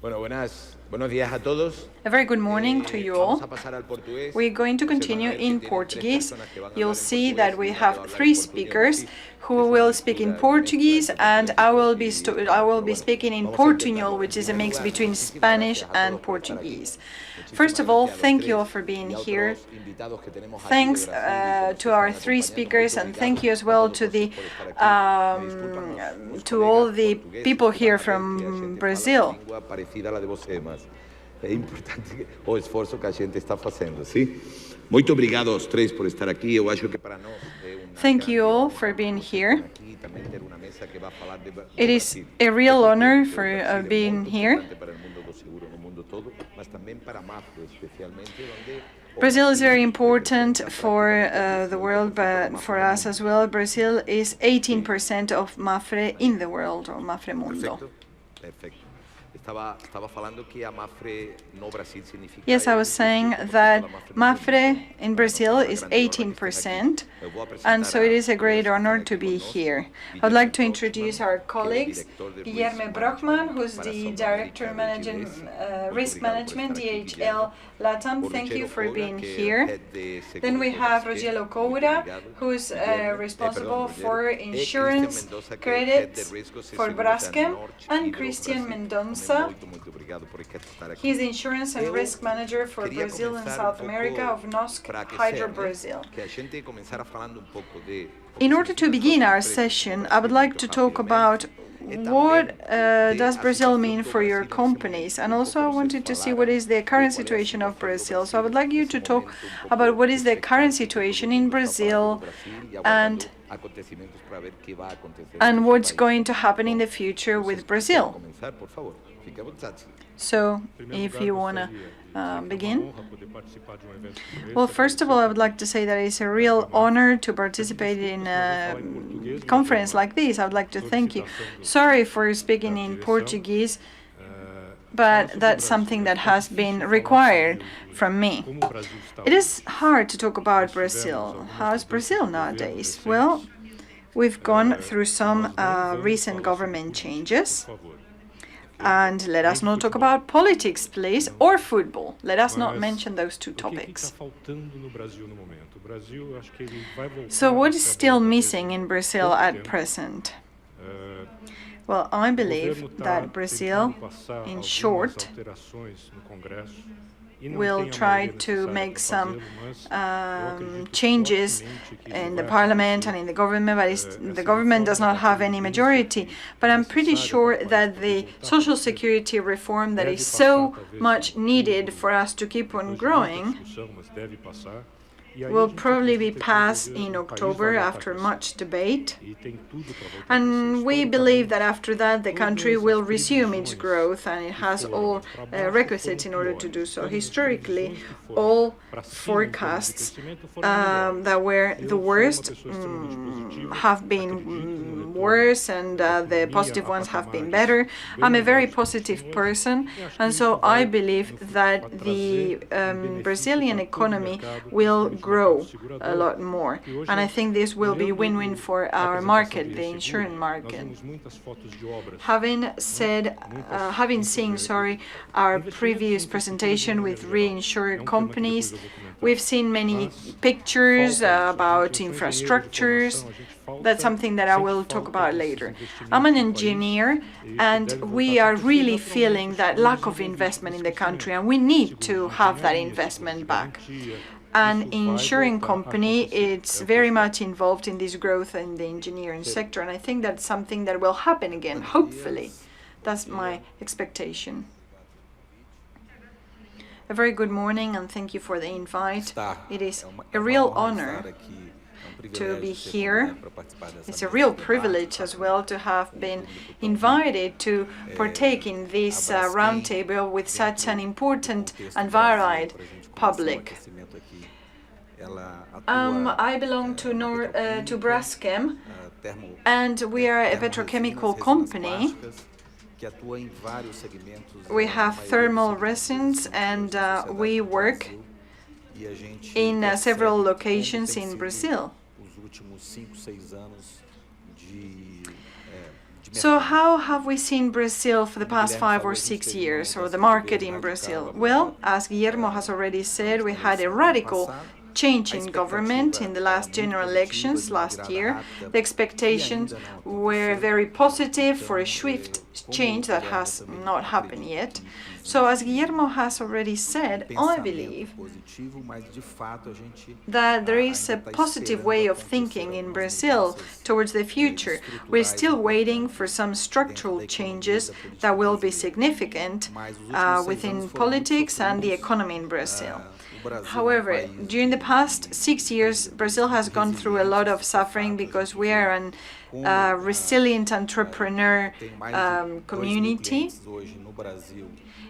Buenos días a todos. A very good morning to you Vamos all. a pasar al portugués. We're going to continue in Portuguese. You'll see that we have three speakers who will speak in Portuguese, and I will be speaking in Portuñol, which is a mix between Spanish and Portuguese. First of all, thank you all for being here. Thanks to our three speakers, and thank you as well to all the people here from Brazil. É importante o esforço que a gente está fazendo, sim? Muito obrigado aos três por estar aqui. Eu acho que para nós Thank you all for being here. It is a real honor for being here. Brazil is very important for the world, but for us as well. Brazil is 18% of MAFRE in the world, or MAFRE Mundo. Yes, I was saying that MAFRE in Brazil is 18%, and so it is a great honor to be here. I would like to introduce our colleagues, Guilherme Brockman, who's the Director Managing Risk Management, DHL Latam. Thank you for being here. Then we have Rogério Coura, who's responsible for insurance credits for Braskem, and Christian Mendonça. He's the Insurance and Risk Manager for Brazil and South America of NOSC Hydro Brazil. In order to begin our session, I would like to talk about what does Brazil mean for your companies, and also I wanted to see what is the current situation of Brazil. So I would like you to talk about what is the current situation in Brazil and what's going to happen in the future with Brazil. So, if you want to begin. Well, first of all, I would like to say that it's a real honor to participate in a conference like this. I would like to thank you. Sorry for speaking in Portuguese, but that's something that has been required from me. It is hard to talk about Brazil. How's Brazil nowadays? Well, we've gone through some recent government changes. And let us not talk about politics, please, or football. Let us not mention those two topics. So what is still missing in Brazil at present? Well, I believe that Brazil, in short, will try to make some changes in the parliament and in the government, but the government does not have any majority. But I'm pretty sure that the social security reform that is so much needed for us to keep on growing will probably be passed in October after much debate. And we believe that after that the country will resume its growth, and it has all requisites in order to do so. Historically, all forecasts that were the worst have been worse, and the positive ones have been better. I'm a very positive person, and so I believe that the Brazilian economy will grow a lot more, and I think this will be win-win for our market, the insurance market. Having seen our previous presentation with reinsured companies, we've seen many pictures about infrastructures. That's something that I will talk about later. I'm an engineer, and we are really feeling that lack of investment in the country, and we need to have that investment back. An insurance company, it's very much involved in this growth in the engineering sector, and I think that's something that will happen again, hopefully. That's my expectation. A very good morning, and thank you for the invite. It is a real honor to be here. It's a real privilege as well to have been invited to partake in this roundtable with such an important and varied public. I belong to Braskem, and we are a petrochemical company. We have thermal resins, and we work in several locations in Brazil. So how have we seen Brazil for the past 5 or 6 years, or the market in Brazil? Well, as Guillermo has already said, we had a radical change in government in the last general elections last year. The expectations were very positive for a swift change that has not happened yet. So as Guillermo has already said, I believe that there is a positive way of thinking in Brazil towards the future. We're still waiting for some structural changes that will be significant within politics and the economy in Brazil. However, during the past 6 years, Brazil has gone through a lot of suffering because we are an resilient entrepreneur community.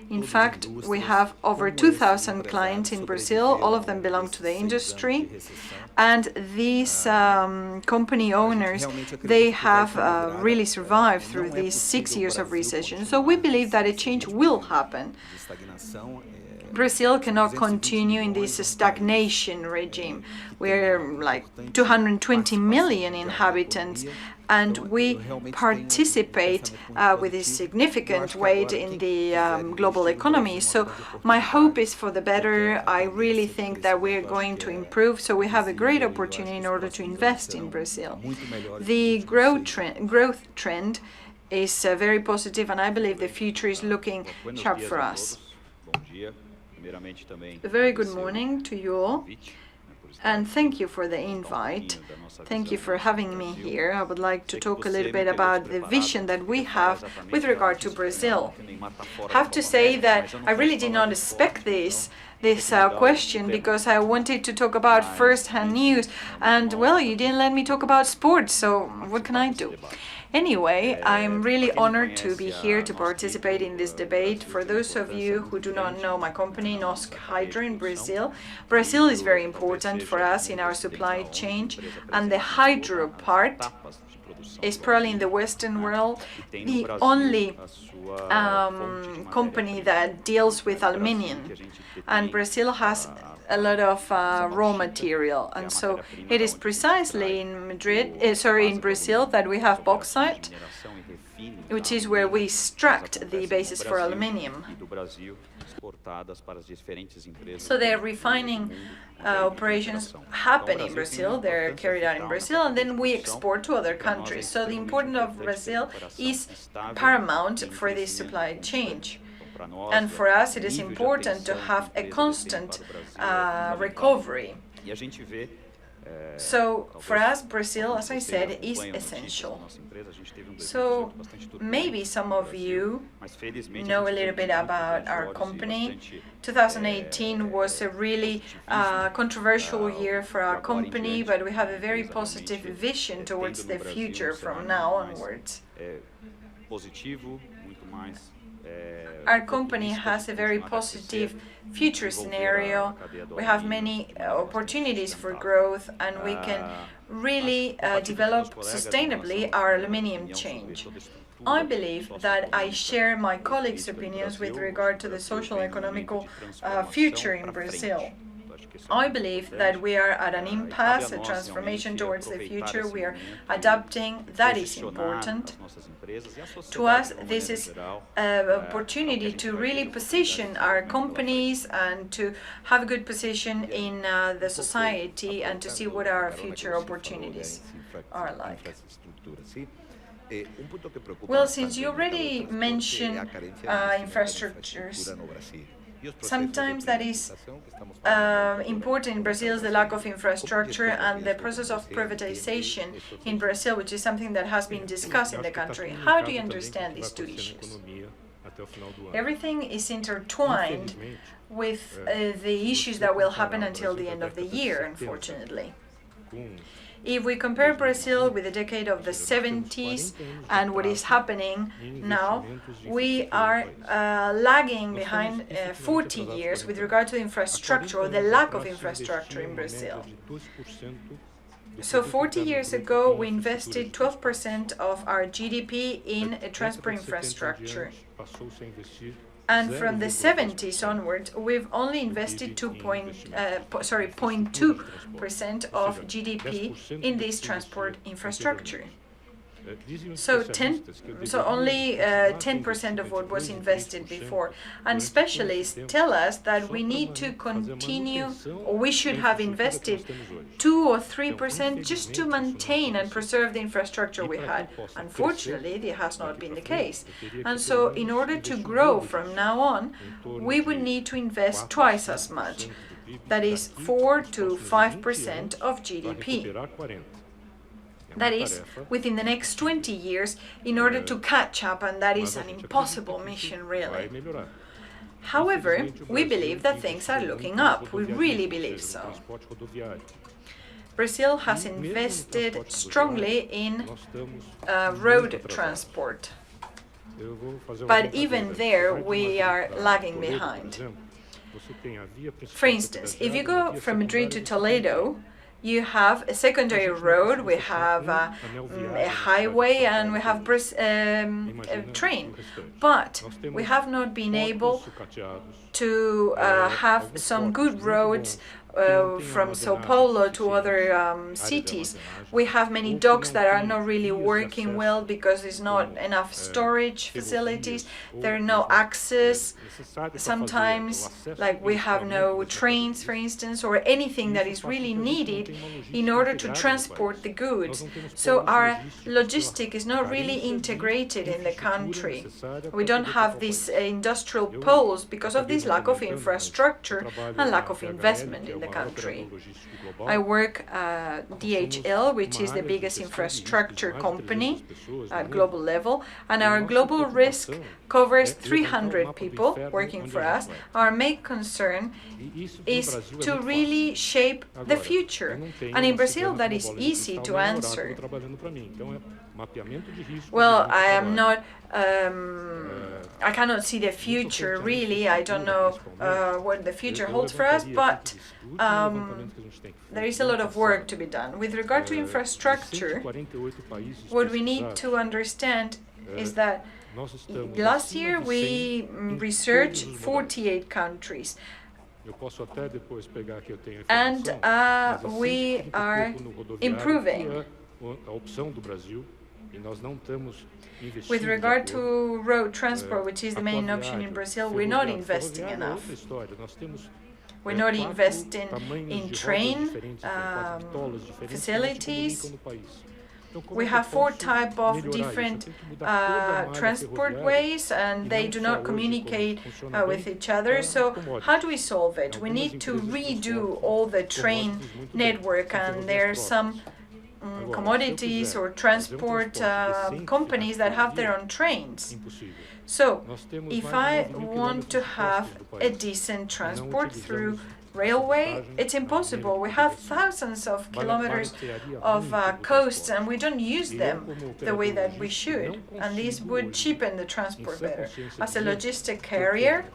In fact, we have over 2,000 clients in Brazil. All of them belong to the industry. And these company owners, they have really survived through these 6 years of recession. So we believe that a change will happen. Brazil cannot continue in this stagnation regime. We're like 220 million inhabitants, and we participate with a significant weight in the global economy. So my hope is for the better. I really think that we're going to improve, so we have a great opportunity in order to invest in Brazil. The growth trend is very positive, and I believe the future is looking sharp for us. A very good morning to you all, and thank you for the invite. Thank you for having me here. I would like to talk a little bit about the vision that we have with regard to Brazil. I have to say that I really did not expect this question, because I wanted to talk about first-hand news, and well, you didn't let me talk about sports, so what can I do? Anyway, I'm really honored to be here to participate in this debate. For those of you who do not know my company, Nosc Hydro in Brazil, Brazil is very important for us in our supply chain, and the hydro part is probably in the Western world the only company that deals with aluminium, and Brazil has a lot of raw material, and so it is precisely in Brazil that we have bauxite, which is where we extract the basis for aluminium. So the refining operations happen in Brazil, they're carried out in Brazil, and then we export to other countries. So the importance of Brazil is paramount for this supply chain. And for us, it is important to have a constant recovery. So for us, Brazil, as I said, is essential. So maybe some of you know a little bit about our company. 2018 was a really controversial year for our company, but we have a very positive vision towards the future from now onwards. Our company has a very positive future scenario. We have many opportunities for growth, and we can really develop sustainably our aluminium chain. I believe that I share my colleagues' opinions with regard to the social and economical future in Brazil. I believe that we are at an impasse, a transformation towards the future. We are adapting. That is important. To us, this is an opportunity to really position our companies and to have a good position in the society and to see what our future opportunities are like. Well, since you already mentioned infrastructures, sometimes that is important in Brazil is the lack of infrastructure and the process of privatization in Brazil, which is something that has been discussed in the country. How do you understand these two issues? Everything is intertwined with the issues that will happen until the end of the year, unfortunately. If we compare Brazil with the decade of the 70s and what is happening now, we are lagging behind 40 years with regard to infrastructure, or the lack of infrastructure in Brazil. So 40 years ago, we invested 12% of our GDP in transport infrastructure. And from the 70s onwards, we've only invested 0.2% of GDP in this transport infrastructure. So only 10% of what was invested before. And specialists tell us that we need to continue, or we should have invested 2 or 3% just to maintain and preserve the infrastructure we had. Unfortunately, this has not been the case. And so in order to grow from now on, we would need to invest twice as much. That is 4 to 5% of GDP. That is within the next 20 years in order to catch up, and that is an impossible mission, really. However, we believe that things are looking up. We really believe so. Brazil has invested strongly in road transport. But even there, we are lagging behind. For instance, if you go from Madrid to Toledo, you have a secondary road, we have a highway, and we have a train. But we have not been able to have some good roads from Sao Paulo to other cities. We have many docks that are not really working well because there's not enough storage facilities, there are no access. Sometimes, like, we have no trains, for instance, or anything that is really needed in order to transport the goods. So our logistic is not really integrated in the country. We don't have these industrial poles because of this lack of infrastructure and lack of investment in the country. I work at DHL, which is the biggest infrastructure company at global level, and our global risk covers 300 people working for us. Our main concern is to really shape the future. And in Brazil, that is easy to answer. Well, I am not, I cannot see the future, really. I don't know what the future holds for us, but there is a lot of work to be done. With regard to infrastructure, what we need to understand is that last year we researched 48 countries. And we are improving. With regard to road transport, which is the main option in Brazil, we're not investing enough. We're not investing in train facilities. We have 4 types of different transport ways, and they do not communicate with each other. So how do we solve it? We need to redo all the train network, and there are some commodities or transport companies that have their own trains. So if I want to have a decent transport through railway, it's impossible. We have thousands of kilometers of coasts, and we don't use them the way that we should, and this would cheapen the transport better. As a logistic carrier,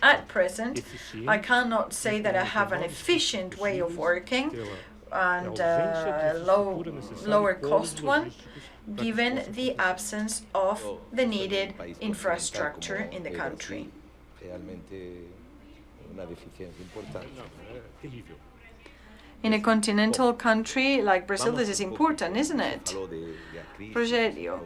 at present, I cannot say that I have an efficient way of working and a lower cost one, given the absence of the needed infrastructure in the country. In a continental country like Brazil, this is important, isn't it? Rogerio,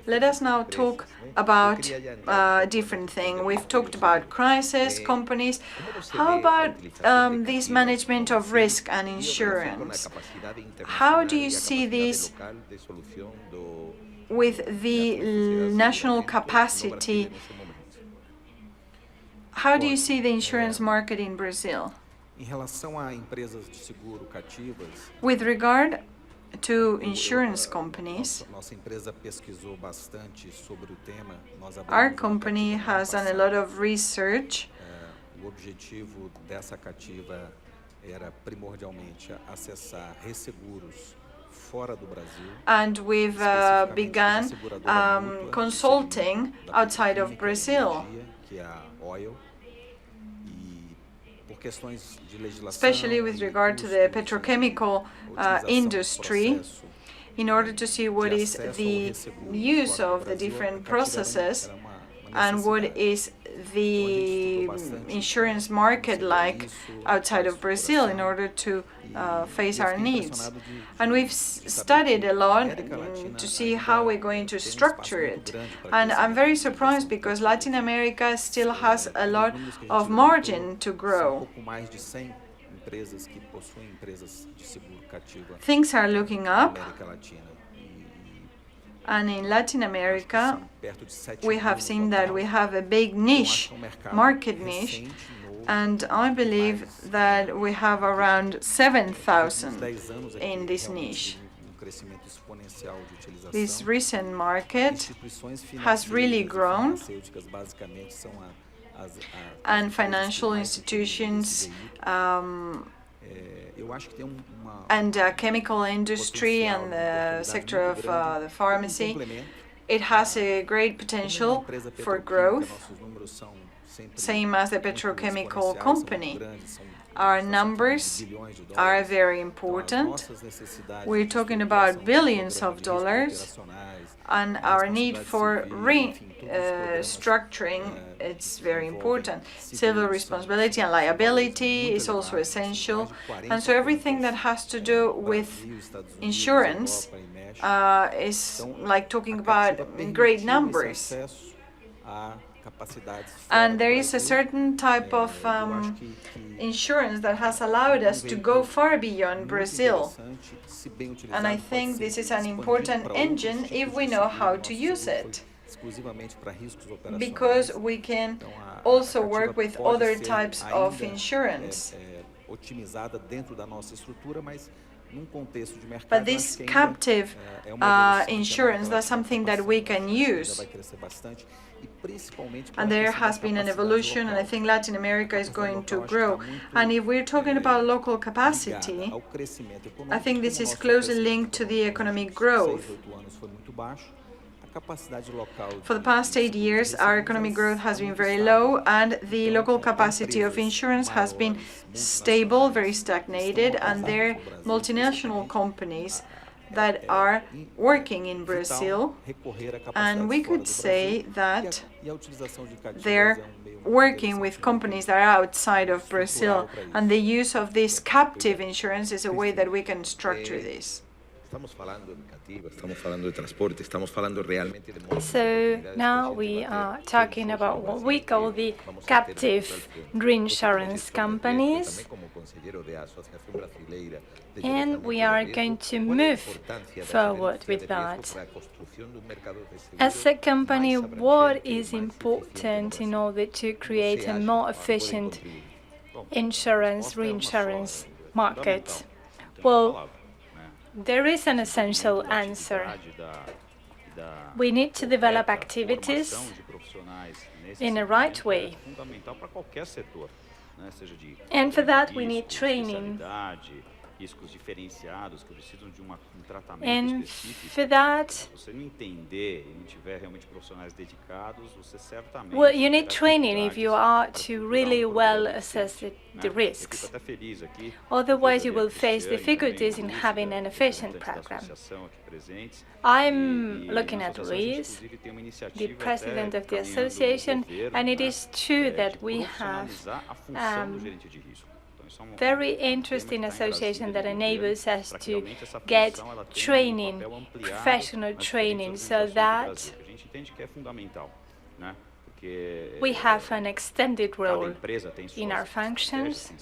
let us now talk about a different thing. We've talked about crisis, companies. How about this management of risk and insurance? How do you see this with the national capacity? How do you see the insurance market in Brazil? With regard to insurance companies, our company has done a lot of research. And we've begun consulting outside of Brazil, especially with regard to the petrochemical industry, in order to see what is the use of the different processes and what is the insurance market like outside of Brazil in order to face our needs. And we've studied a lot to see how we're going to structure it. And I'm very surprised because Latin America still has a lot of margin to grow. Things are looking up. And in Latin America, we have seen that we have a big niche, market niche, and I believe that we have around 7,000 in this niche. This recent market has really grown, and financial institutions and chemical industry and the sector of the pharmacy, it has a great potential for growth, same as the petrochemical company. Our numbers are very important. We're talking about billions of dollars, and our need for restructuring it's very important. Civil responsibility and liability is also essential, and so everything that has to do with insurance is like talking about great numbers. And there is a certain type of insurance that has allowed us to go far beyond Brazil. And I think this is an important engine if we know how to use it, because we can also work with other types of insurance. But this captive insurance, that's something that we can use. And there has been an evolution, and I think Latin America is going to grow. And if we're talking about local capacity, I think this is closely linked to the economic growth. For the past 8 years, our economic growth has been very low, and the local capacity of insurance has been stable, very stagnated, and there are multinational companies that are working in Brazil, and we could say that they're working with companies that are outside of Brazil, and the use of this captive insurance is a way that we can structure this. So now we are talking about what we call the captive reinsurance companies, and we are going to move forward with that. As a company, what is important in order to create a more efficient reinsurance market? Well, there is an essential answer. We need to develop activities in a right way. And for that, we need training. And for that, well, you need training if you are to really well assess the risks. Otherwise, you will face difficulties in having an efficient program. I'm looking at Luis, the president of the association, and it is true that we have very interesting association that enables us to get training, professional training, so that we have an extended role in our functions,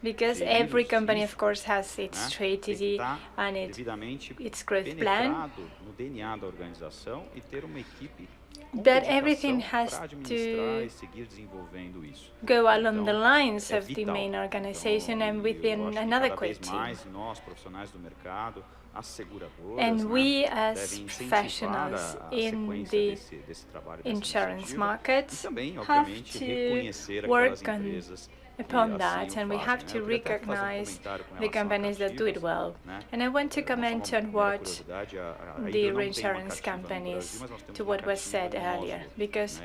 because every company, of course, has its strategy and its growth plan. But everything has to go along the lines of the main organization and within an adequate team. And we, as professionals in the insurance markets, have to work upon that, and we have to recognize the companies that do it well. And I want to comment on what the reinsurance companies, to what was said earlier, because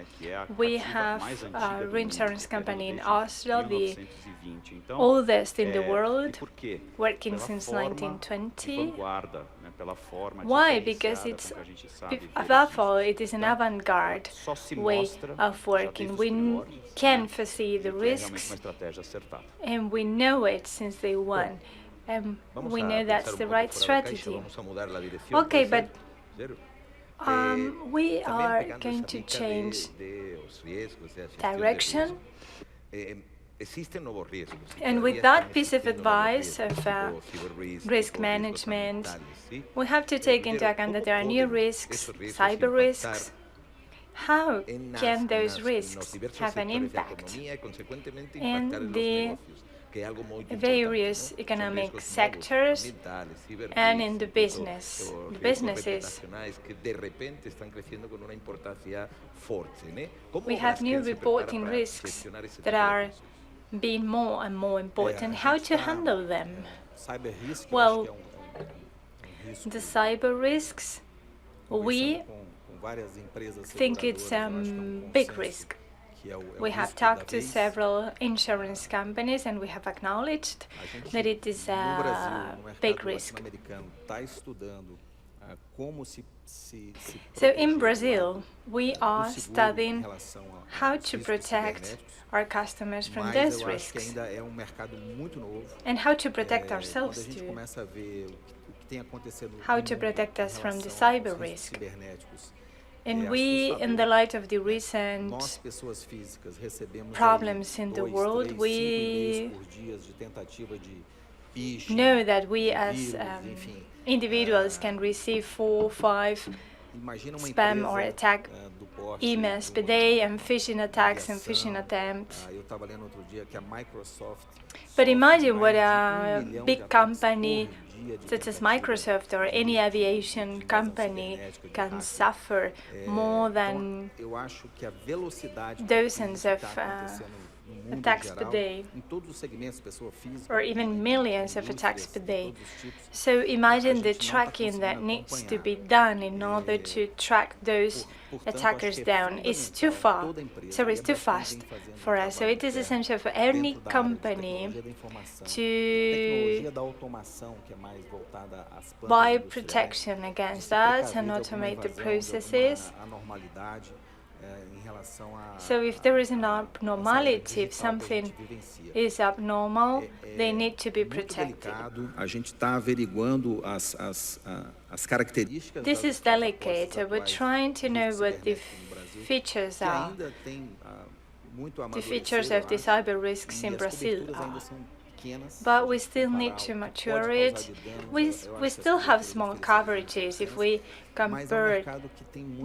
we have a reinsurance company in Oslo, the oldest in the world, working since 1920, Why? Because above all, it is an avant-garde way of working. We can foresee the risks, and we know it since day one. We know that's the right strategy. Okay, but we are going to change direction. And with that piece of advice of risk management, we have to take into account that there are new risks, cyber risks. How can those risks have an impact in the various economic sectors and in the businesses? We have new reporting risks that are being more and more important. How to handle them? Well, the cyber risks, we think it's a big risk. We have talked to several insurance companies and we have acknowledged that it is a big risk. So in Brazil, we are studying how to protect our customers from those risks and how to protect ourselves too, how to protect us from the cyber risk. And we, in the light of the recent problems in the world, we know that we as individuals can receive 4 or 5 spam or attack emails per day and phishing attacks and phishing attempts. But imagine what a big company such as Microsoft or any aviation company can suffer more than dozens of attacks per day, or even millions of attacks per day. So imagine the tracking that needs to be done in order to track those attackers down. It's too far, so it's too fast for us. So it is essential for any company to buy protection against that and automate the processes. So if there is an abnormality, if something is abnormal, they need to be protected. This is delicate. We're trying to know what the features are. The features of the cyber risks in Brazil are. But we still need to mature it. We still have small coverages if we compare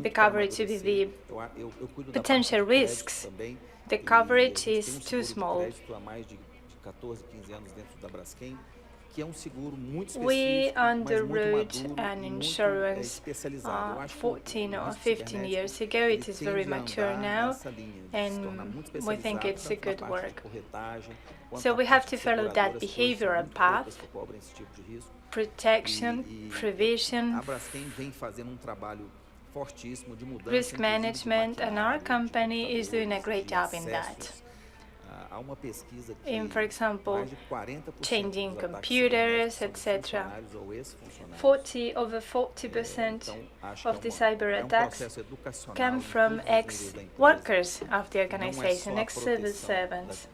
the coverage with the potential risks. The coverage is too small. We underwrote an insurance 14 or 15 years ago. It is very mature now, and we think it's a good work. So we have to follow that behavioral path: protection, provision, risk management, and our company is doing a great job in that. In, for example, changing computers, etc. Over 40% of the cyber attacks come from ex-workers of the organization, ex-civil servants,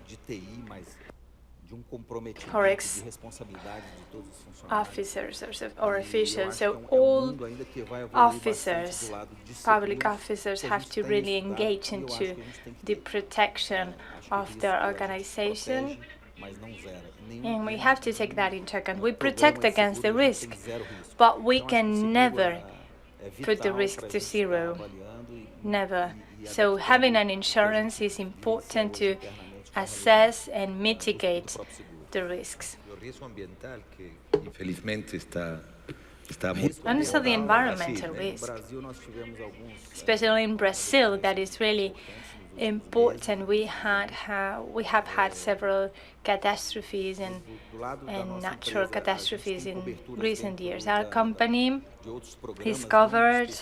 or ex-officers or officials. So all officers, public officers, have to really engage into the protection of their organization, and we have to take that into account. We protect against the risk, but we can never put the risk to zero. Never. So having an insurance is important to assess and mitigate the risks. And also the environmental risk, especially in Brazil, that is really important. We have had several catastrophes and natural catastrophes in recent years. Our company is covered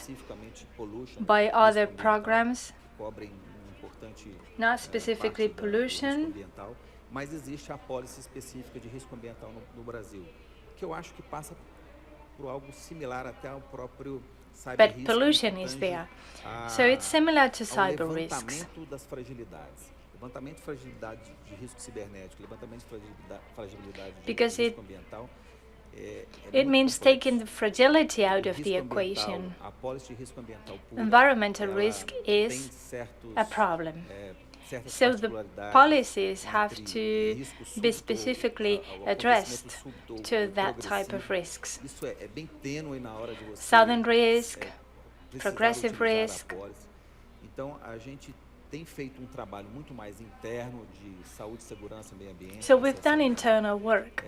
by other programs, not specifically pollution. but pollution is there. So it's similar to cyber risks. Because it means taking the fragility out of the equation. Environmental risk is a problem. So the policies have to be specifically addressed to that type of risks. Southern risk, progressive risk. So we've done internal work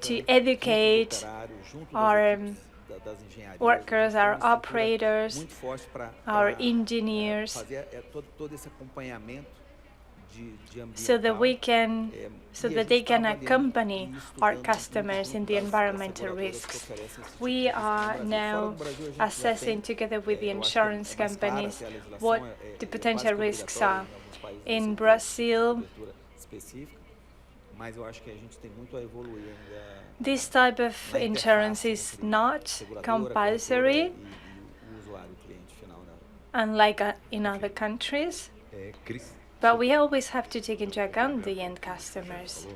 to educate our workers, our operators, our engineers, so that they can accompany our customers in the environmental risks. We are now assessing together with the insurance companies what the potential risks are. In Brazil, this type of insurance is not compulsory, unlike in other countries, but we always have to take into account the end customers.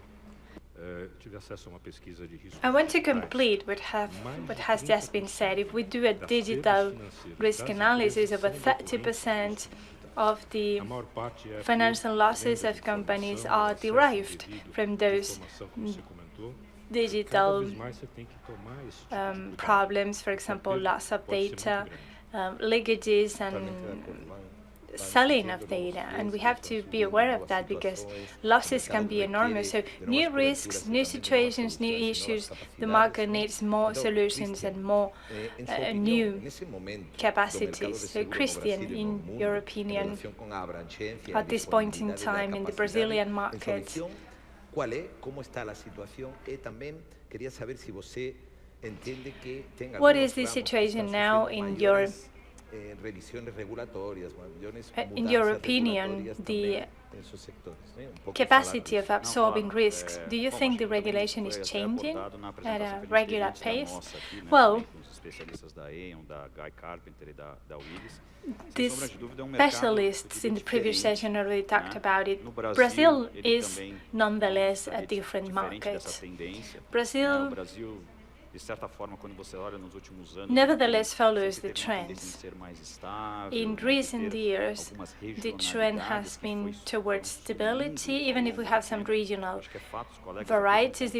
I want to complete what has just been said. If we do a digital risk analysis, over 30% of the financial losses of companies are derived from those digital problems, for example, loss of data, leakages, and selling of data. And we have to be aware of that because losses can be enormous. So new risks, new situations, new issues, the market needs more solutions and more new capacities. So Christian, in your opinion, at this point in time in the Brazilian market, what is the situation now in your opinion, the capacity of absorbing risks? Do you think the regulation is changing at a regular pace? Well, these specialists in the previous session already talked about it. Brazil is nonetheless a different market. Brazil nevertheless follows the trends. In recent years, the trend has been towards stability, even if we have some regional varieties,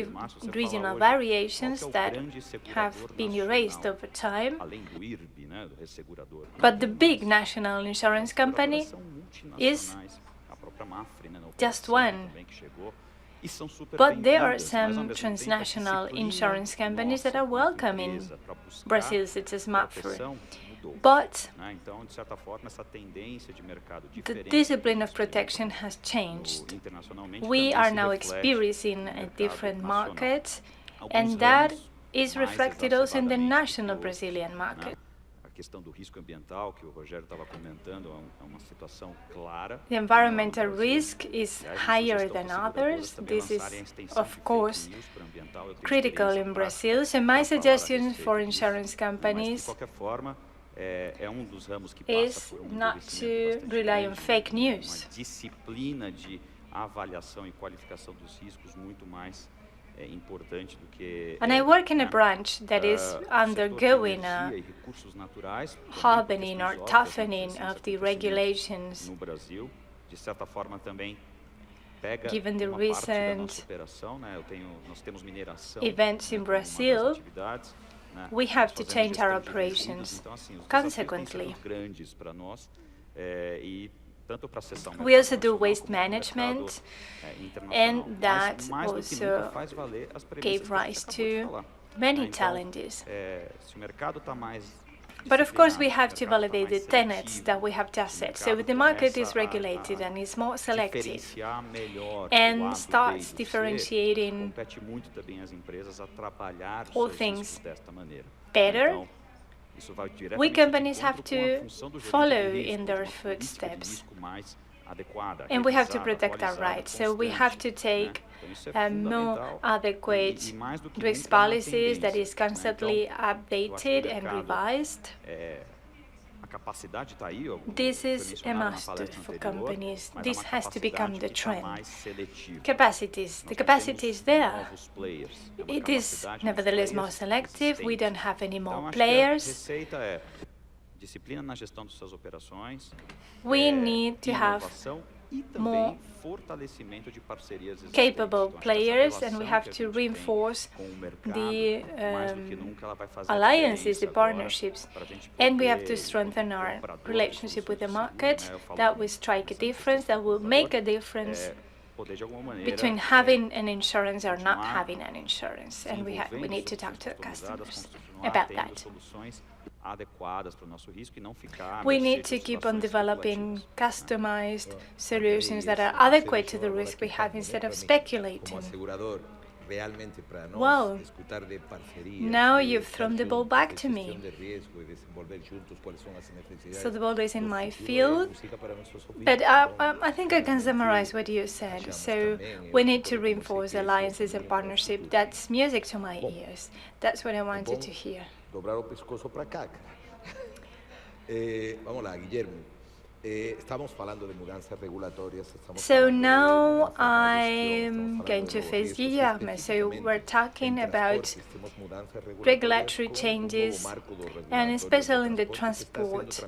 regional variations that have been erased over time. But the big national insurance company is just one. But there are some transnational insurance companies that are welcome in Brazil, such as Mapfre. But the discipline of protection has changed. We are now experiencing a different market, and that is reflected also in the national Brazilian market. The environmental risk is higher than others. This is, of course, critical in Brazil. So my suggestion for insurance companies is not to rely on fake news. And I work in a branch that is undergoing a hardening or toughening of the regulations, given the recent events in Brazil. We have to change our operations consequently. We also do waste management, and that also gave rise to many challenges. But of course, we have to validate the tenets that we have just said. So the market is regulated and is more selective and starts differentiating all things better. We companies have to follow in their footsteps. and we have to protect our rights. So we have to take more adequate risk policies that is constantly updated and revised. This is a must for companies. This has to become the trend. The capacity is there. It is nevertheless more selective. We don't have any more players. We need to have more capable players, and we have to reinforce the alliances, the partnerships, and we have to strengthen our relationship with the market. That will strike a difference, that will make a difference between having an insurance or not having an insurance, and we need to talk to the customers about that. We need to keep on developing customized solutions that are adequate to the risk we have instead of speculating. Well, now you've thrown the ball back to me. So the ball is in my field, but I think I can summarize what you said. So we need to reinforce alliances and partnership. That's music to my ears. That's what I wanted to hear. Dobrar o pescoço para cá. Vamos lá, Guillermo. Estamos falando de mudanças regulatórias. So now I'm going to face Guillermo. So we're talking about regulatory changes, and especially in the transport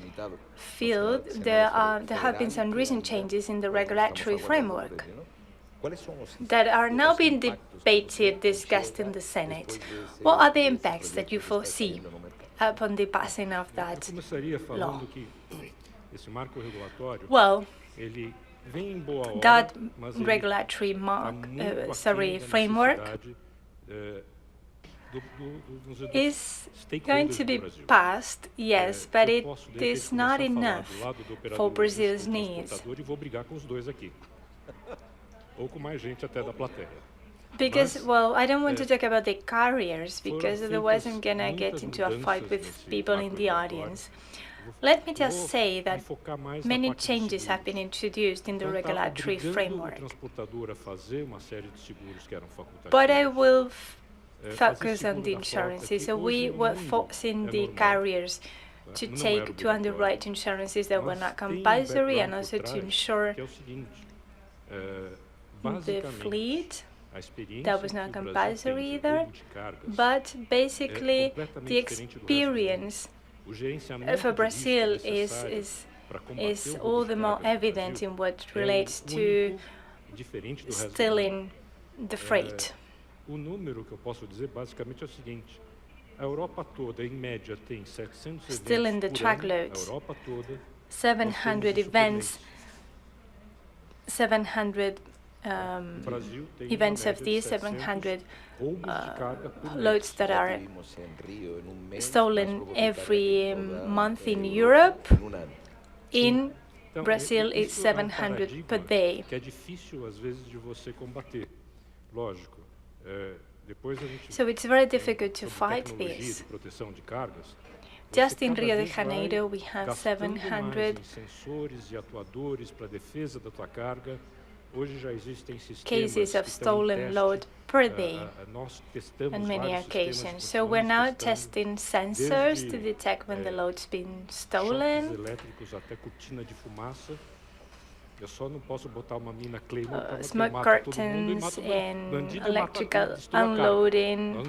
field, there have been some recent changes in the regulatory framework that are now being debated, discussed in the Senate. What are the impacts that you foresee upon the passing of that law? Well, that regulatory framework is going to be passed, yes, but it is not enough for Brazil's needs. Because, well, I don't want to talk about the carriers, because otherwise I'm gonna get into a fight with people in the audience. Let me just say that many changes have been introduced in the regulatory framework. But I will focus on the insurances. So we were forcing the carriers to underwrite insurances that were not compulsory, and also to insure the fleet that was not compulsory either. But basically the experience for Brazil is all the more evident in what relates to stealing the freight. Stealing the truckloads, 700 events, 700 events of these, 700 loads that are stolen every month in Europe. In Brazil, it's 700 per day. So it's very difficult to fight this. Just in Rio de Janeiro, we have 700 cases of stolen load per day on many occasions. So we're now testing sensors to detect when the load's been stolen. Smoke curtains and electrical unloading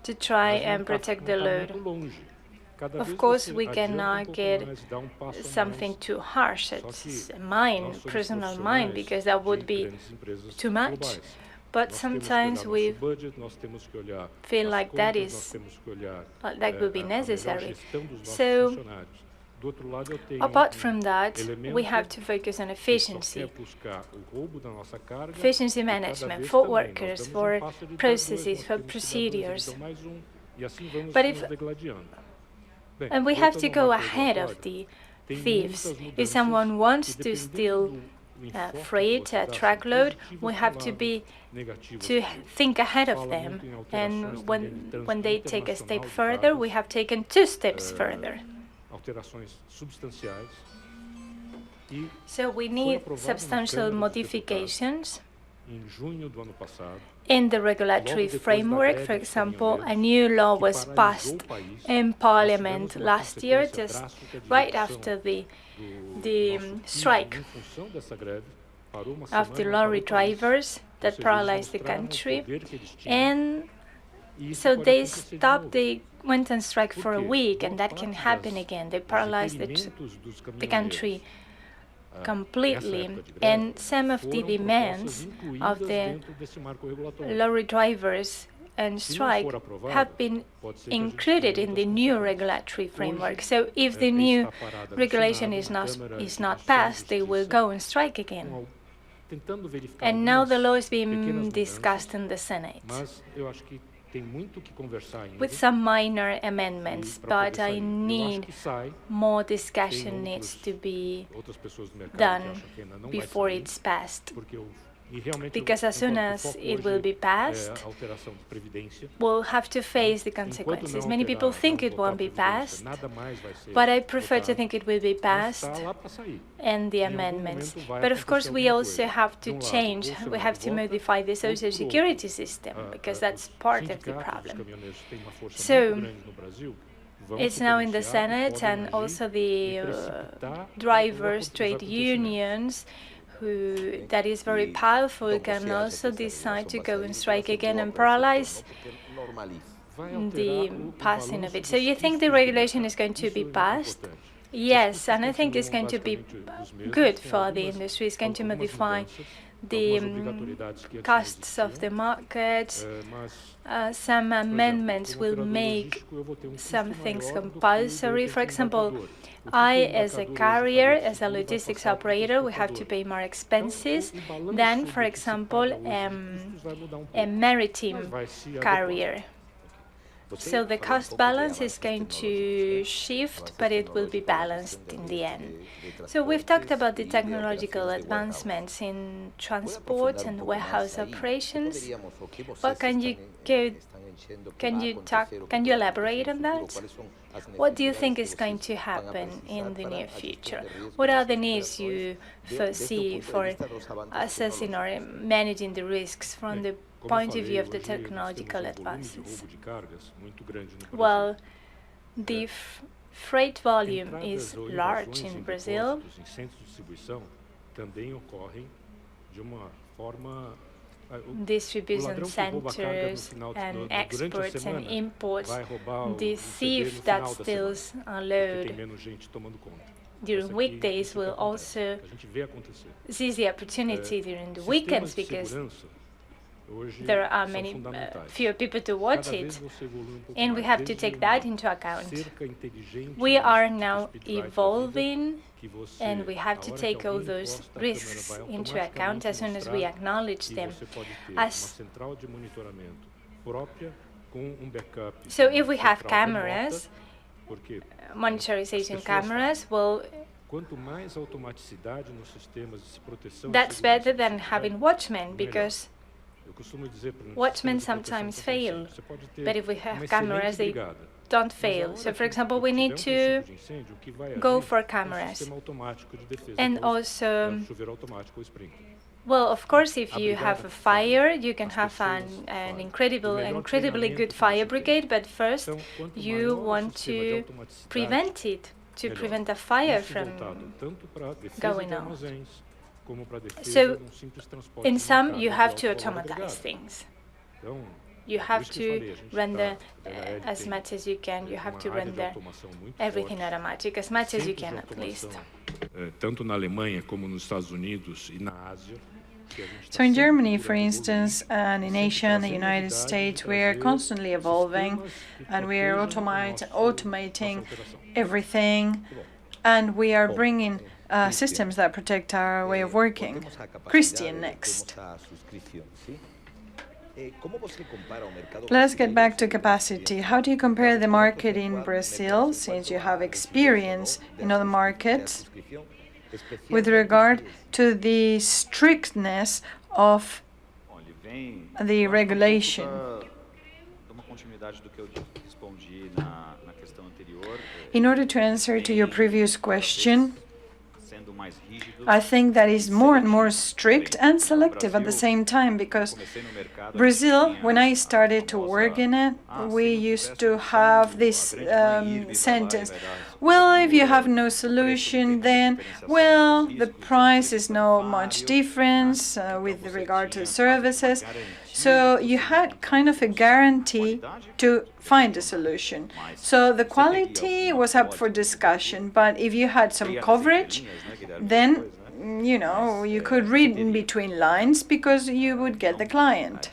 to try and protect the load. Of course, we cannot get something too harsh, it's a personal mine, because that would be too much. But sometimes we feel like that would be necessary. So, apart from that, we have to focus on efficiency. Efficiency management for workers, for processes, for procedures. And we have to go ahead of the thieves. If someone wants to steal freight, a truckload, we have to think ahead of them. And when they take a step further, we have taken 2 steps further. So we need substantial modifications in the regulatory framework. For example, a new law was passed in Parliament last year, just right after the strike of the lorry drivers that paralyzed the country. And so they stopped, they went on strike for a week, and that can happen again. They paralyzed the country completely, and some of the demands of the lorry drivers and strike have been included in the new regulatory framework. So if the new regulation is not passed, they will go on strike again. And now the law is being discussed in the Senate with some minor amendments, but I need more discussion needs to be done before it's passed. Because as soon as it will be passed, we'll have to face the consequences. Many people think it won't be passed, but I prefer to think it will be passed and the amendments. But of course, we also have to change, we have to modify the social security system, because that's part of the problem. So it's now in the Senate, and also the drivers' trade unions, that is very powerful, can also decide to go and strike again and paralyze the passing of it. So you think the regulation is going to be passed? Yes, and I think it's going to be good for the industry. It's going to modify the costs of the market. Some amendments will make some things compulsory. For example, I, as a carrier, as a logistics operator, we have to pay more expenses than, for example, a maritime carrier. So the cost balance is going to shift, but it will be balanced in the end. So we've talked about the technological advancements in transport and warehouse operations. Well, can you elaborate on that? What do you think is going to happen in the near future? What are the needs you foresee for assessing or managing the risks from the point of view of the technological advances? Well, the freight volume is large in Brazil. Distribution centers and exports and imports, the thief that steals a load during weekdays will also seize the opportunity during the weekends, because there are fewer people to watch it, and we have to take that into account. We are now evolving, and we have to take all those risks into account as soon as we acknowledge them. So if we have cameras, monitorization cameras, well, that's better than having watchmen, because watchmen sometimes fail, but if we have cameras, they don't fail. So, for example, we need to go for cameras. And also, well, of course, if you have a fire, you can have an incredibly good fire brigade, but first you want to prevent it, to prevent a fire from going on. So, in some, you have to automatize things. You have to render as much as you can. You have to render everything automatic, as much as you can, at least. So in Germany, for instance, and in Asia and the United States, we are constantly evolving, and we are automating everything, and we are bringing systems that protect our way of working. Christian, next. Let's get back to capacity. How do you compare the market in Brazil, since you have experience in other markets, with regard to the strictness of the regulation? In order to answer to your previous question, I think that is more and more strict and selective at the same time, because Brazil, when I started to work in it, we used to have this sentence, well, if you have no solution, then, well, the price is not much difference with regard to services. So you had kind of a guarantee to find a solution. So the quality was up for discussion, but if you had some coverage, then you could read in between lines because you would get the client.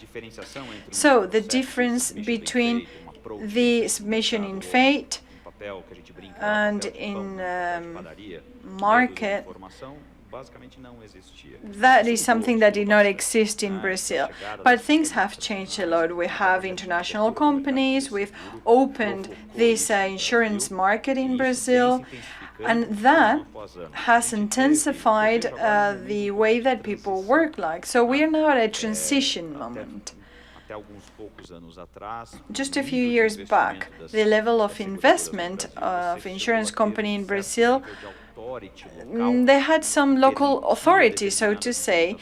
So the difference between the submission in fate and in market, that is something that did not exist in Brazil. But things have changed a lot. We have international companies, we've opened this insurance market in Brazil, and that has intensified the way that people work like. So we are now at a transition moment. Just a few years back, the level of investment of insurance company in Brazil, they had some local authority, so to say,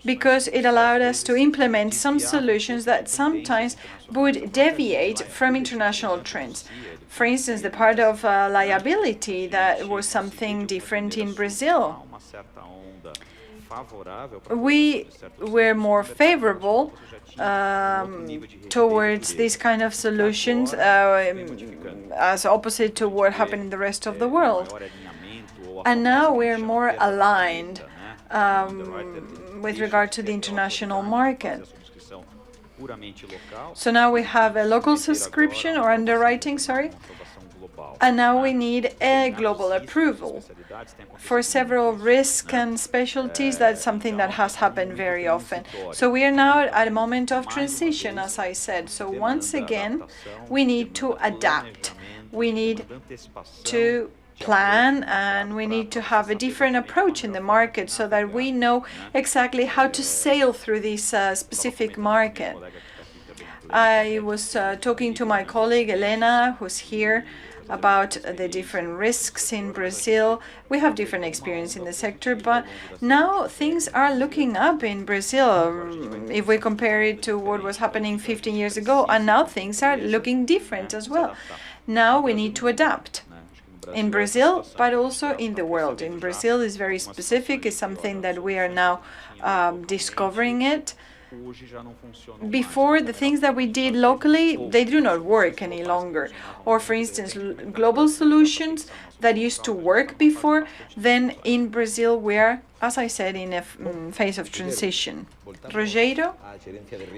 because it allowed us to implement some solutions that sometimes would deviate from international trends. For instance, the part of liability, that was something different in Brazil. We were more favorable towards these kind of solutions as opposite to what happened in the rest of the world. And now we're more aligned with regard to the international market. So now we have a local subscription or underwriting, and now we need a global approval. For several risks and specialties, that's something that has happened very often. So we are now at a moment of transition, as I said. So once again, we need to adapt. We need to plan, and we need to have a different approach in the market so that we know exactly how to sail through this specific market. I was talking to my colleague Elena, who's here, about the different risks in Brazil. We have different experience in the sector, but now things are looking up in Brazil if we compare it to what was happening 15 years ago, and now things are looking different as well. Now we need to adapt. In Brazil, but also in the world. In Brazil is very specific, it's something that we are now discovering it. Before, the things that we did locally, they do not work any longer. Or for instance, global solutions that used to work before, then in Brazil we are, as I said, in a phase of transition. Rogério,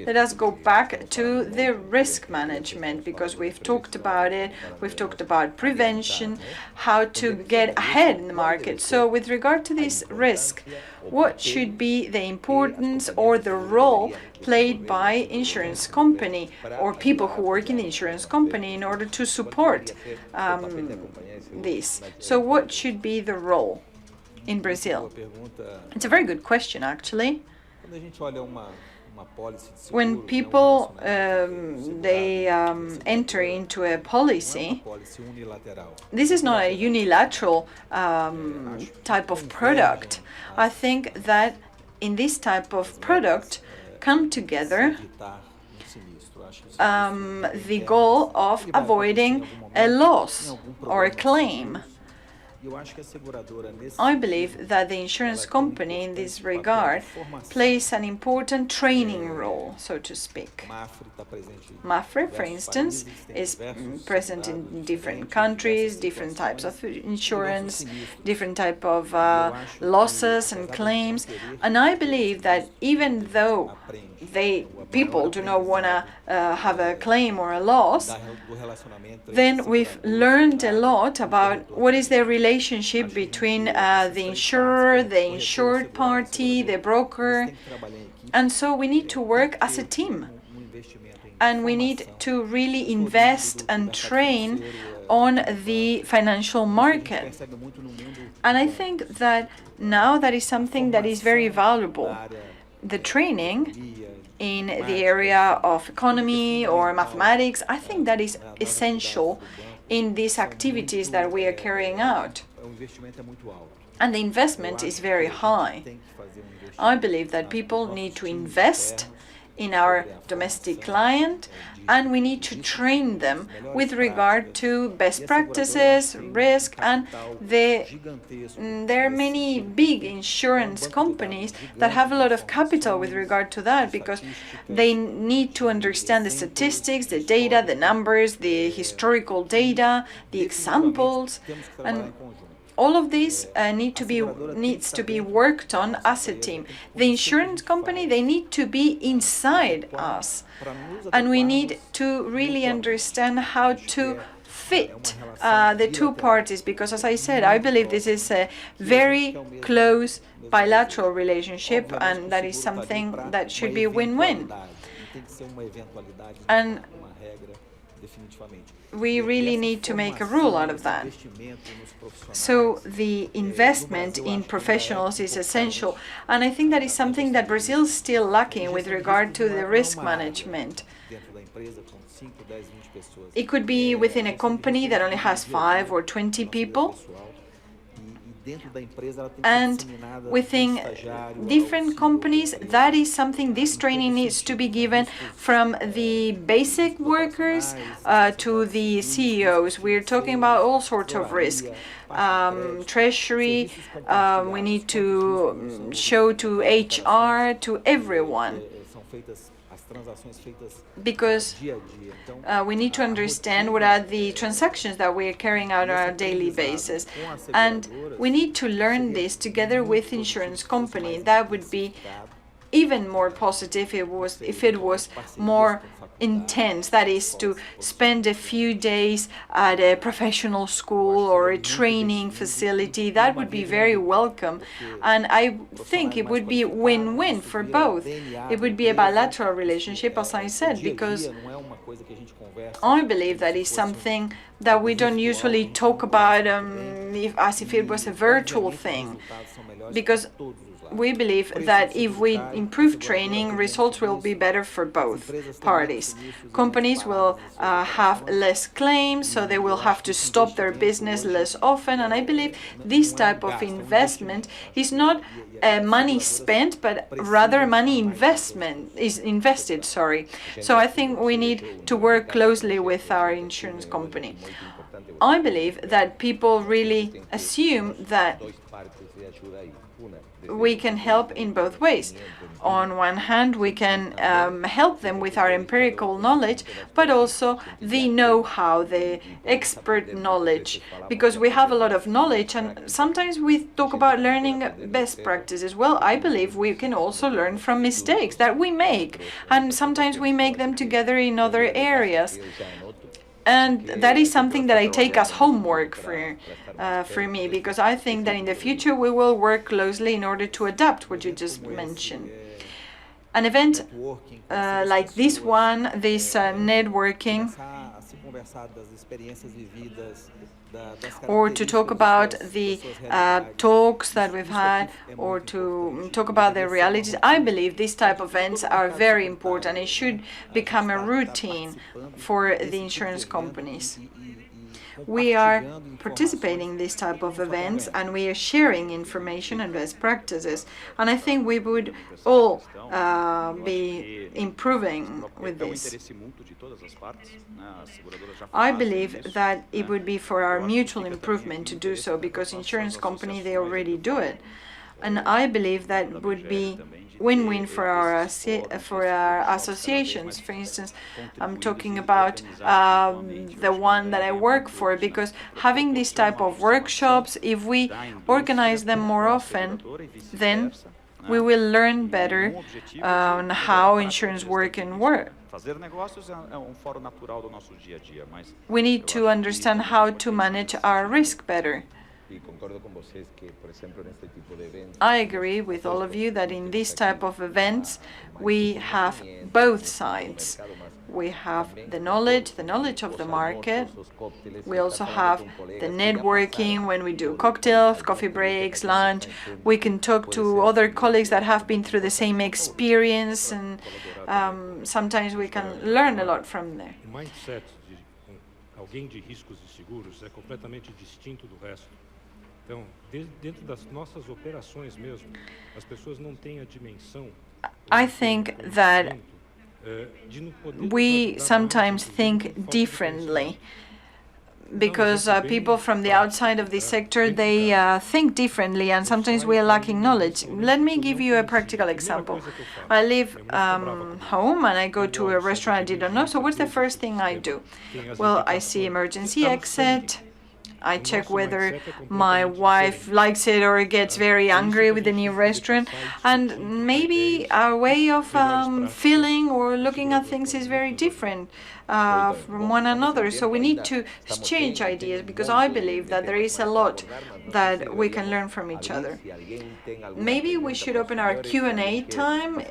let us go back to the risk management, because we've talked about it, we've talked about prevention, how to get ahead in the market. So with regard to this risk, what should be the importance or the role played by insurance company or people who work in the insurance company in order to support this? So what should be the role in Brazil? It's a very good question, actually. When people enter into a policy, this is not a unilateral type of product. I think that in this type of product come together the goal of avoiding a loss or a claim. I believe that the insurance company in this regard plays an important training role, so to speak. MAFRE, for instance, is present in different countries, different types of insurance, different type of losses and claims. And I believe that even though people do not want to have a claim or a loss, then we've learned a lot about what is the relationship between the insurer, the insured party, the broker. And so we need to work as a team. And we need to really invest and train on the financial market. And I think that now that is something that is very valuable. The training in the area of economy or mathematics, I think that is essential in these activities that we are carrying out. And the investment is very high. I believe that people need to invest in our domestic client, and we need to train them with regard to best practices, risk, and there are many big insurance companies that have a lot of capital with regard to that, because they need to understand the statistics, the data, the numbers, the historical data, the examples, and all of this needs to be worked on as a team. The insurance company, they need to be inside us, and we need to really understand how to fit the two parties, because as I said, I believe this is a very close bilateral relationship, and that is something that should be win-win. And we really need to make a rule out of that. So the investment in professionals is essential, and I think that is something that Brazil is still lacking with regard to the risk management. It could be within a company that only has 5 or 20 people, and within different companies, that is something, this training needs to be given from the basic workers to the CEOs. We're talking about all sorts of risk. Treasury, we need to show to HR, to everyone, because we need to understand what are the transactions that we are carrying out on a daily basis. And we need to learn this together with insurance company. That would be even more positive if it was more intense. That is, to spend a few days at a professional school or a training facility. That would be very welcome, and I think it would be win-win for both. It would be a bilateral relationship, as I said, because I believe that is something that we don't usually talk about as if it was a virtual thing, because we believe that if we improve training, results will be better for both parties. Companies will have less claims, so they will have to stop their business less often, and I believe this type of investment is not money spent, but rather money invested. So I think we need to work closely with our insurance company. I believe that people really assume that we can help in both ways. On one hand, we can help them with our empirical knowledge, but also the know-how, the expert knowledge, because we have a lot of knowledge, and sometimes we talk about learning best practices. Well, I believe we can also learn from mistakes that we make, and sometimes we make them together in other areas. And that is something that I take as homework for me, because I think that in the future we will work closely in order to adapt what you just mentioned. An event like this one, this networking, or to talk about the talks that we've had, or to talk about the realities. I believe these type of events are very important. It should become a routine for the insurance companies. We are participating in this type of events, and we are sharing information and best practices. And I think we would all be improving with this. I believe that it would be for our mutual improvement to do so, because insurance companies, they already do it. And I believe that would be win-win for our associations. For instance, I'm talking about the one that I work for, because having this type of workshops, if we organize them more often, then we will learn better on how insurance work and work. We need to understand how to manage our risk better. I agree with all of you that in this type of events we have both sides. We have the knowledge of the market. We also have the networking when we do cocktails, coffee breaks, lunch. We can talk to other colleagues that have been through the same experience, and sometimes we can learn a lot from there. O mindset de alguém de riscos e seguros é completamente distinto do resto. I think that we sometimes think differently because people from the outside of this sector, they think differently, and sometimes we are lacking knowledge. Let me give you a practical example. I live home and I go to a restaurant I didn't know, so what's the first thing I do? Well, I see emergency exit. I check whether my wife likes it or gets very angry with the new restaurant. And maybe our way of feeling or looking at things is very different from one another. So we need to exchange ideas, because I believe that there is a lot that we can learn from each other. Maybe we should open our Q&A time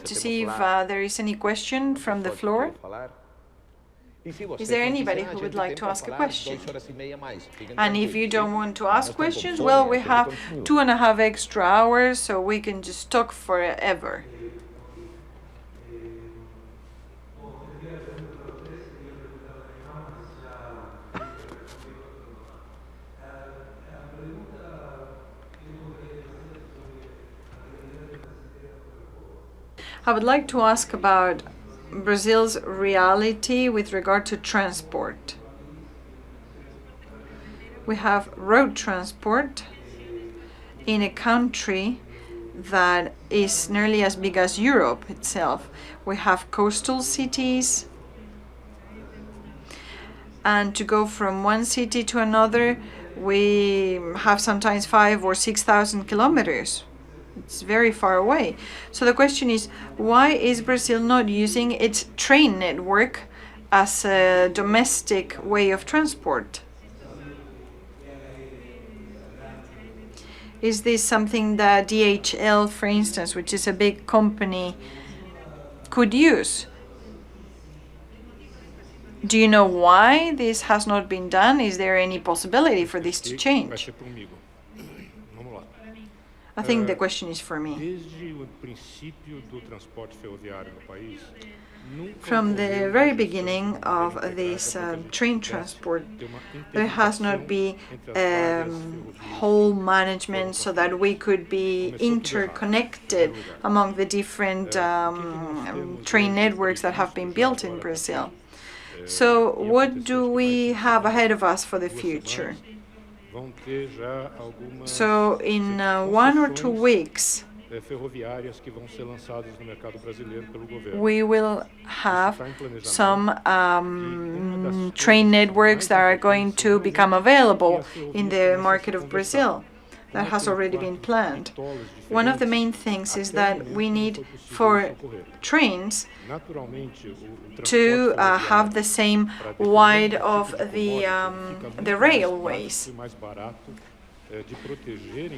to see if there is any question from the floor. Is there anybody who would like to ask a question? And if you don't want to ask questions, well, we have 2.5 extra hours, so we can just talk forever. I would like to ask about Brazil's reality with regard to transport. We have road transport in a country that is nearly as big as Europe itself. We have coastal cities, and to go from one city to another, we have sometimes 5,000 or 6,000 kilometers. It's very far away. So the question is, why is Brazil not using its train network as a domestic way of transport? Is this something that DHL, for instance, which is a big company, could use? Do you know why this has not been done? Is there any possibility for this to change? I think the question is for me. From the very beginning of this train transport, there has not been whole management so that we could be interconnected among the different train networks that have been built in Brazil. So what do we have ahead of us for the future? So in 1 or 2 weeks, we will have some train networks that are going to become available in the market of Brazil. That has already been planned. One of the main things is that we need for trains to have the same wide of the railways.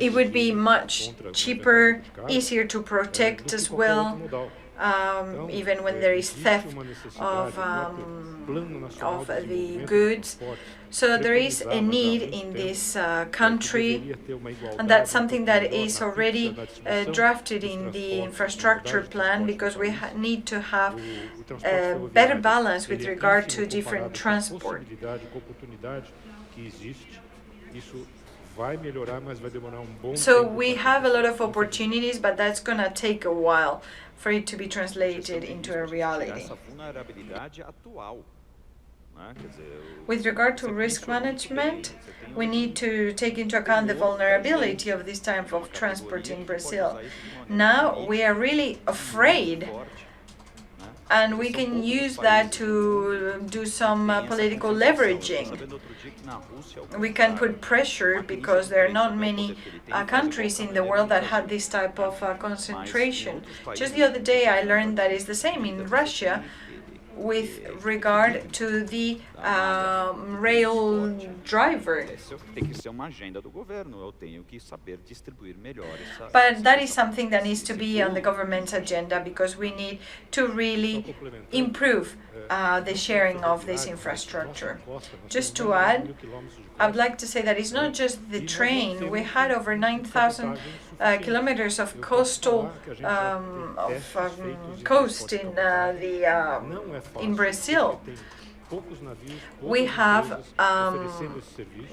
It would be much cheaper, easier to protect as well, even when there is theft of the goods. So there is a need in this country, and that's something that is already drafted in the infrastructure plan, because we need to have a better balance with regard to different transport. So we have a lot of opportunities, but that's going to take a while for it to be translated into a reality. With regard to risk management, we need to take into account the vulnerability of this type of transport in Brazil. Now we are really afraid, and we can use that to do some political leveraging. We can put pressure, because there are not many countries in the world that had this type of concentration. Just the other day I learned that it's the same in Russia with regard to the rail driver. But that is something that needs to be on the government's agenda, because we need to really improve the sharing of this infrastructure. Just to add, I would like to say that it's not just the train. We had over 9,000 kilometers of coastal coast in Brazil. We have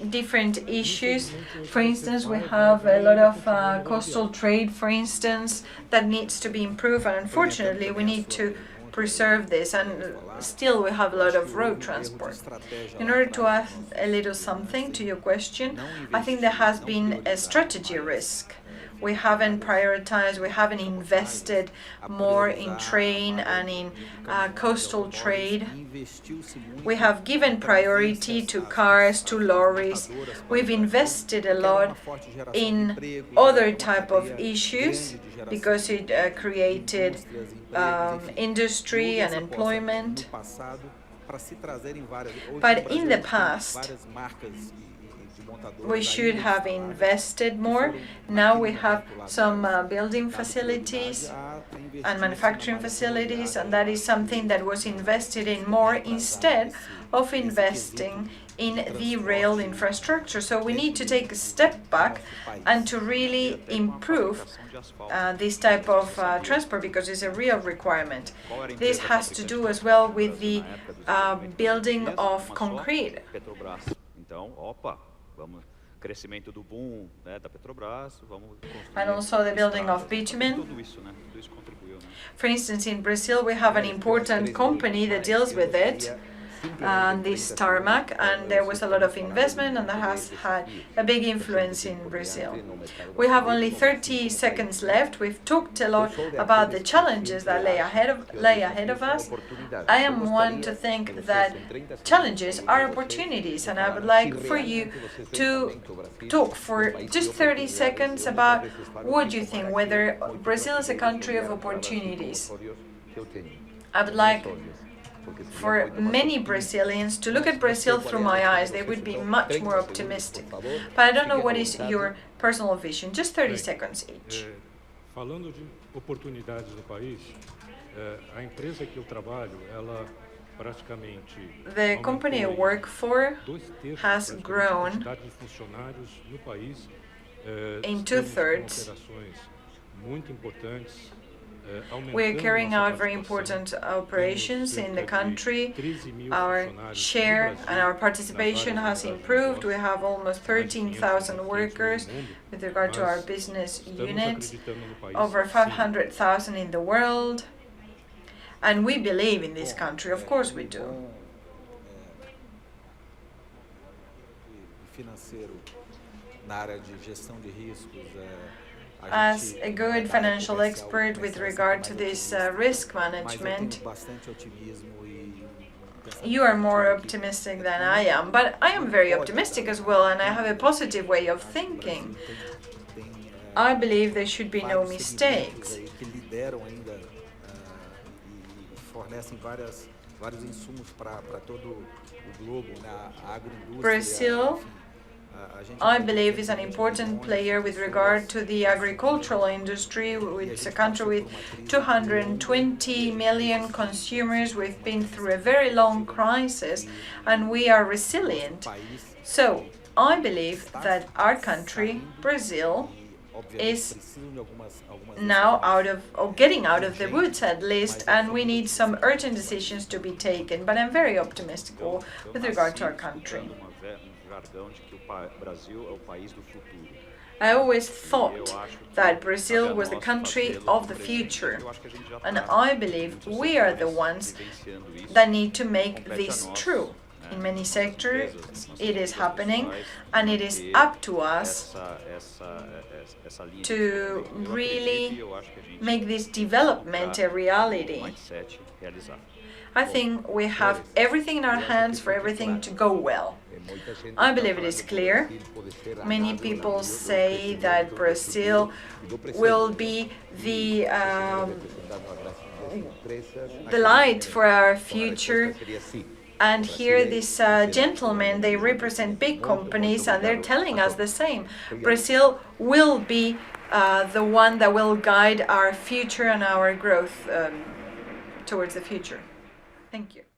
different issues. For instance, we have a lot of coastal trade, for instance, that needs to be improved, and unfortunately we need to preserve this, and still we have a lot of road transport. In order to add a little something to your question, I think there has been a strategy risk. We haven't prioritized, we haven't invested more in train and in coastal trade. We have given priority to cars, to lorries. We've invested a lot in other type of issues because it created industry and employment. But in the past, we should have invested more. Now we have some building facilities and manufacturing facilities, and that is something that was invested in more instead of investing in the rail infrastructure. So we need to take a step back and to really improve this type of transport, because it's a real requirement. This has to do as well with the building of concrete. And also the building of bitumen. For instance, in Brazil, we have an important company that deals with it, this tarmac, and there was a lot of investment, and that has had a big influence in Brazil. We have only 30 seconds left. We've talked a lot about the challenges that lay ahead of us. I am one to think that challenges are opportunities, and I would like for you to talk for just 30 seconds about what you think, whether Brazil is a country of opportunities. I would like for many Brazilians to look at Brazil through my eyes. They would be much more optimistic. But I don't know what is your personal vision. Just 30 seconds each. Falando de oportunidades no país, a empresa que eu trabalho, ela praticamente the company I work for has grown in 2/3. Muito importantes. We are carrying out very important operations in the country. Our share and our participation has improved. We have almost 13,000 workers with regard to our business unit, over 500,000 in the world. And we believe in this country, of course we do. As a good financial expert with regard to this risk management, you are more optimistic than I am, but I am very optimistic as well, and I have a positive way of thinking. I believe there should be no mistakes. Brazil, I believe, is an important player with regard to the agricultural industry. It's a country with 220 million consumers. We've been through a very long crisis, and we are resilient. So I believe that our country, Brazil, is now getting out of the woods at least, and we need some urgent decisions to be taken. But I'm very optimistic with regard to our country. I always thought that Brazil was the country of the future, and I believe we are the ones that need to make this true. In many sectors it is happening, and it is up to us to really make this development a reality. I think we have everything in our hands for everything to go well. I believe it is clear. Many people say that Brazil will be the light for our future. And here these gentlemen, they represent big companies, and they're telling us the same. Brazil will be the one that will guide our future and our growth towards the future. Thank you.